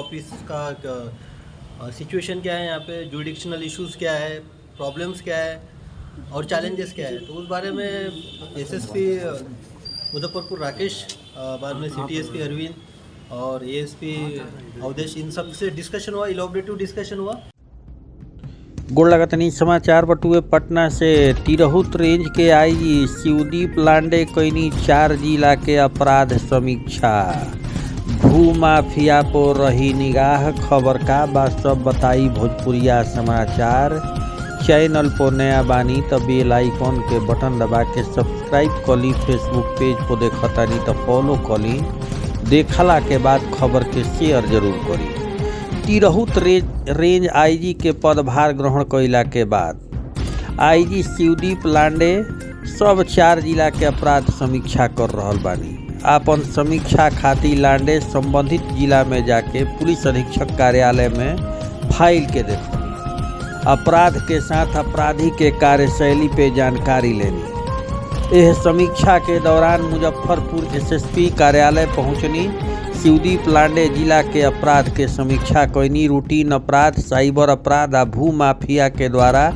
Office का situation क्या है, यहाँ पे जुडिक्शनल इश्यूज़ क्या है, प्रॉब्लम्स क्या है और चैलेंजेस क्या है। तो उस बारे में एसएसपी मुजफ्फरपुर राकेश, बाद में सिटी एसपी अरविंद और एएसपी अवधेश, इन सब से डिस्कशन हुआ, इलॉबरेटिव डिस्कशन हुआ। गोड़ लगतनी समाचार बटुए पटना से। तिरहुत रेंज के आईजी शिवदीप लांडे कईनी 4 जिला के अपराध समीक्षा। भू माफिया पर रही निगाह, खबर का बात बताई भोजपुरिया समाचार। चैनल पर नया बानी तो बेल आइकॉन के बटन दबा के सब्सक्राइब कली। फेसबुक पेज को देखतानी तो फॉलो कली। देखला के बाद खबर के शेयर जरूर करी। तिरहुत रेंज आईजी के पदभार ग्रहण कइला के बाद आईजी शिवदीप लांडे सब 4 जिला के अपराध समीक्षा कर रहल बानी। आपन समीक्षा खातिर लांडे संबंधित जिला में जाके पुलिस अधीक्षक कार्यालय में फाइल के देखनी, अपराध के साथ अपराधी के कार्यशैली पे जानकारी लेनी। यह समीक्षा के दौरान मुजफ्फरपुर एसएसपी कार्यालय पहुंचनी। शिवदीप लांडे जिला के अपराध के समीक्षा कईनी। रूटीन अपराध, साइबर अपराध आ भू माफिया के द्वारा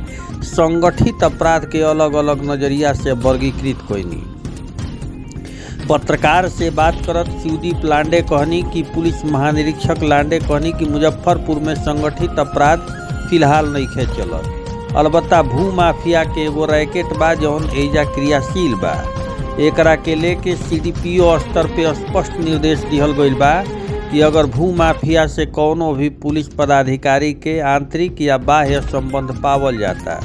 संगठित अपराध के अलग अलग नजरिया से वर्गीकृत कईनी। पत्रकार से बात करत शिवदीप लांडे कहनी कि पुलिस महानिरीक्षक लांडे कहनी कि मुजफ्फरपुर में संगठित अपराध फिलहाल नइखे चलत। अलबत्ता भू माफिया के एगो रैकेट बा जौन एजा क्रियाशील बा। एकरा के लेके सीडीपीओ स्तर पे स्पष्ट निर्देश दिहल गइल बा कि अगर भू माफिया से कौनो भी पुलिस पदाधिकारी के आंतरिक या बाह्य संबंध पावल जाता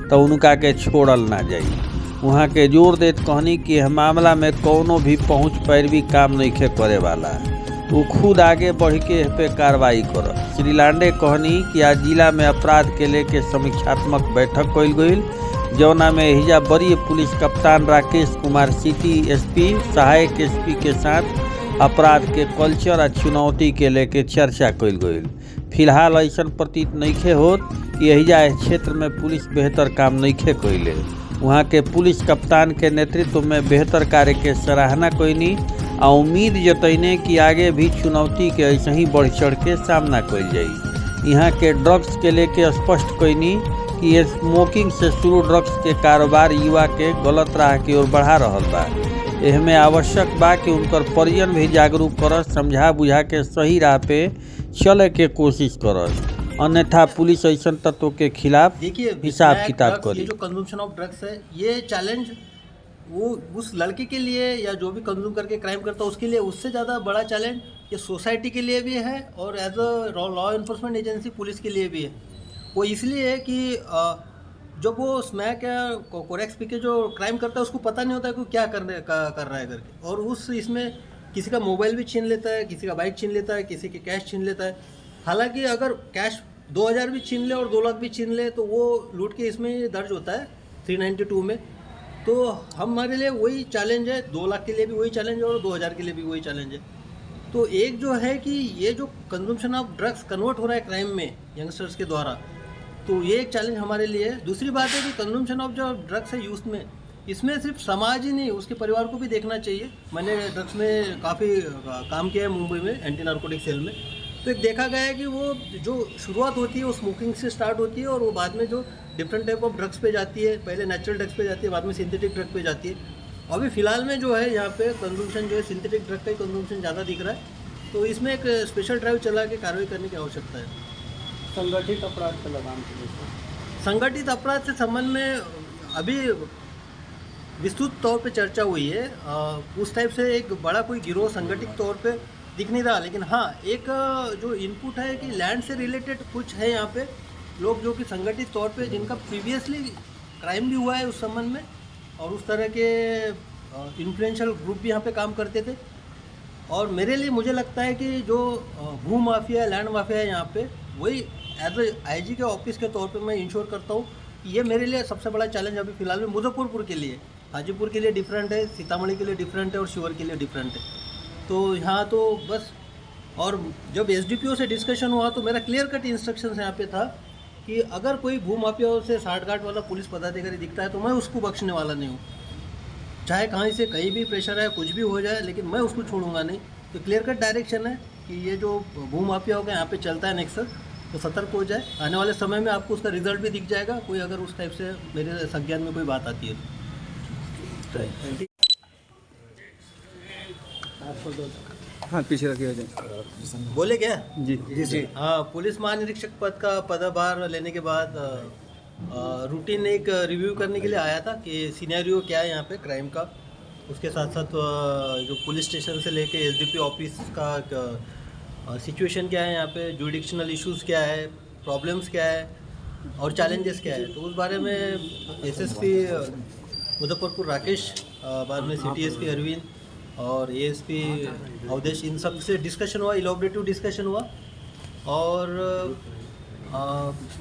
तो उनका के छोड़ल ना जाई। वहाँ के जोर देत कहनी कि यह मामला में कौनो भी पहुँच पैरवी काम नइखे करे वाला, वो खुद आगे बढ़ के इस पे कार्रवाई करत। श्री लांडे कहनी कि आज जिला में अपराध के लेके समीक्षात्मक बैठक कइल गइल, जौना में एहिजा वरीय पुलिस कप्तान राकेश कुमार, सिटी एसपी, सहायक एसपी के साथ अपराध के कल्चर और चुनौती के लेके चर्चा कइल गइल। फिलहाल ऐसा प्रतीत नइखे होत कि एहिजा इस क्षेत्र में पुलिस बेहतर काम नइखे कइले। वहाँ के पुलिस कप्तान के नेतृत्व में बेहतर कार्य के सराहना कईनी आ उम्मीद जतैने कि आगे भी चुनौती के ऐसे ही बढ़ चढ़ के सामना कइल जाई। यहाँ के ड्रग्स के लेके स्पष्ट कईनी कि ये स्मोकिंग से शुरू ड्रग्स के कारोबार युवा के गलत राह की ओर बढ़ा रहल बा। एहमे आवश्यक बा कि उनकर परिजन भी जागरूक करस, समझा बुझा के सही राह पे चले के कोशिश करस, अन्यथा पुलिस ऐसा तत्वों के खिलाफ हिसाब किताब करी। ये जो कंजम्पशन ऑफ ड्रग्स है, ये चैलेंज वो उस लड़के के लिए या जो भी कंज्यूम करके क्राइम करता है उसके लिए उससे ज़्यादा बड़ा चैलेंज ये सोसाइटी के लिए भी है और as a law enforcement agency police के लिए भी है। वो इसलिए है कि जब वो स्मैक या कोरेक्स पी के जो क्राइम करता है उसको पता नहीं होता है कि क्या कर रहा है करके, और उस इसमें किसी का मोबाइल भी छीन लेता है, किसी का बाइक छीन लेता है, किसी के कैश छीन लेता है। हालांकि अगर कैश 2000 भी छीन ले और 2 लाख भी छीन ले तो वो लूट के इसमें दर्ज होता है 392 में। तो हमारे लिए वही चैलेंज है, 2 लाख के लिए भी वही चैलेंज है और 2000 के लिए भी वही चैलेंज है। तो एक जो है कि ये जो कंजम्पशन ऑफ ड्रग्स कन्वर्ट हो रहा है क्राइम में यंगस्टर्स के द्वारा, तो ये एक चैलेंज हमारे लिए है। दूसरी बात है कि कंजम्पशन ऑफ जो ड्रग्स है यूथ में, इसमें सिर्फ समाज ही नहीं उसके परिवार को भी देखना चाहिए। मैंने ड्रग्स में काफ़ी काम किया है मुंबई में एंटी नार्कोटिक सेल में। तो एक देखा गया है कि वो जो शुरुआत होती है वो स्मोकिंग से स्टार्ट होती है और वो बाद में जो डिफरेंट टाइप ऑफ ड्रग्स पे जाती है, पहले नेचुरल ड्रग्स पे जाती है, बाद में सिंथेटिक ड्रग पे जाती है। अभी फ़िलहाल में जो है यहाँ पे कंजम्पशन जो है सिंथेटिक ड्रग का ही कंजम्पशन ज़्यादा दिख रहा है। तो इसमें एक स्पेशल ड्राइव चला के कार्रवाई करने की आवश्यकता है। संगठित अपराध पर लगाम के संगठित अपराध से संबंध में अभी विस्तृत तौर पे चर्चा हुई है। उस टाइप से एक बड़ा कोई गिरोह संगठित तौर पे दिख नहीं रहा, लेकिन हाँ एक जो इनपुट है कि लैंड से रिलेटेड कुछ है यहाँ पे लोग जो कि संगठित तौर पे जिनका प्रीवियसली क्राइम भी हुआ है उस संबंध में, और उस तरह के इन्फ्लुएंशियल ग्रुप भी यहाँ पे काम करते थे। और मेरे लिए मुझे लगता है कि जो भू माफिया, लैंड माफिया है यहाँ पे, वही एज ए आईजी के ऑफिस के तौर पे मैं इंश्योर करता हूँ कि ये मेरे लिए सबसे बड़ा चैलेंज अभी फिलहाल में मुजफ्फरपुर के लिए, हाजीपुर के लिए डिफरेंट है, सीतामढ़ी के लिए डिफरेंट है और शिवर के लिए डिफरेंट है। तो यहाँ तो बस, और जब एसडीपीओ से डिस्कशन हुआ तो मेरा क्लियर कट इंस्ट्रक्शंस यहाँ पे था कि अगर कोई भू माफिया से साठगांठ वाला पुलिस पदाधिकारी दिखता है तो मैं उसको बख्शने वाला नहीं हूँ, चाहे कहीं से कहीं भी प्रेशर है, कुछ भी हो जाए, लेकिन मैं उसको छोड़ूंगा नहीं। तो क्लियर कट डायरेक्शन है कि ये जो भू माफिया होगा यहाँ पे चलता है नेक्सस, तो सतर्क हो जाए। आने वाले समय में आपको उसका रिजल्ट भी दिख जाएगा, कोई अगर उस टाइप से मेरे संज्ञान में कोई बात आती है तो। हाँ पीछे रखिए जाए। बोले क्या? जी जी हाँ, पुलिस महानिरीक्षक पद का पदभार लेने के बाद रूटीन एक रिव्यू करने के लिए आया था कि सिनेरियो क्या है यहाँ पे क्राइम का। उसके साथ साथ जो पुलिस स्टेशन से लेके एसडीपी ऑफिस का सिचुएशन क्या है यहाँ पे, जुडिक्शनल इश्यूज़ क्या है, प्रॉब्लम्स क्या है और चैलेंजेस क्या है। तो उस बारे में एसएसपी मुजफ्फरपुर राकेश, बाद में सिटी एसपी अरविंद और एएसपी अवधेश, इन सब से डिस्कशन हुआ, इलॉबरेटिव डिस्कशन हुआ। और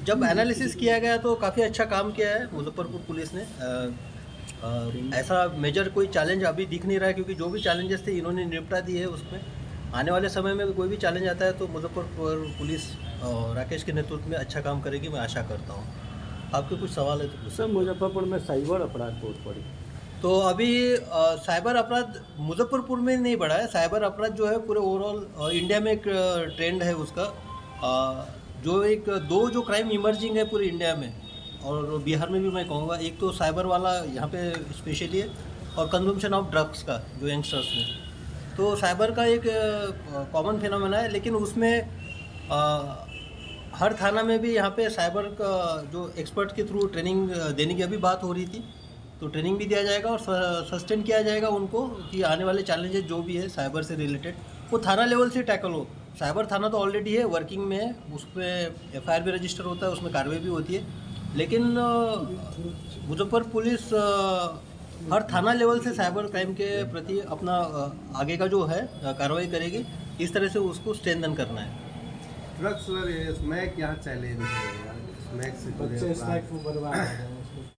जब एनालिसिस किया गया तो काफ़ी अच्छा काम किया है मुजफ्फरपुर पुलिस ने। ऐसा मेजर कोई चैलेंज अभी दिख नहीं रहा है, क्योंकि जो भी चैलेंजेस थे इन्होंने निपटा दिए है उसमें। आने वाले समय में कोई भी चैलेंज आता है तो मुजफ्फरपुर पुलिस राकेश के नेतृत्व में अच्छा काम करेगी, मैं आशा करता हूँ। आपके कुछ सवाल है तो सर, मुजफ्फरपुर में साइबर अपराध बहुत बढ़ी। तो अभी साइबर अपराध मुजफ्फरपुर में नहीं बढ़ा है। साइबर अपराध जो है पूरे ओवरऑल इंडिया में एक ट्रेंड है उसका। जो एक दो जो क्राइम इमर्जिंग है पूरे इंडिया में और बिहार में भी मैं कहूँगा, एक तो साइबर वाला यहाँ पे स्पेशली है और कंजम्पशन ऑफ ड्रग्स का जो यंगस्टर्स में। तो साइबर का एक कॉमन फिनोमेना है, लेकिन उसमें हर थाना में भी यहाँ पे साइबर का जो एक्सपर्ट के थ्रू ट्रेनिंग देने की अभी बात हो रही थी। तो ट्रेनिंग भी दिया जाएगा और सस्टेन किया जाएगा उनको कि आने वाले चैलेंजेस जो भी है साइबर से रिलेटेड वो थाना लेवल से टैकल हो। साइबर थाना तो ऑलरेडी है, वर्किंग में है, उस पर एफआईआर भी रजिस्टर होता है, उसमें कार्रवाई भी होती है। लेकिन मुजफ्फर पुलिस हर थाना लेवल से साइबर क्राइम के प्रति अपना आगे का जो है कार्रवाई करेगी। इस तरह से उसको स्ट्रेंथन करना है। ड्रग्स और स्मैक यहाँ चैलेंज है यार, स्मैक से बच्चे स्नैक में बर्बाद हो गए।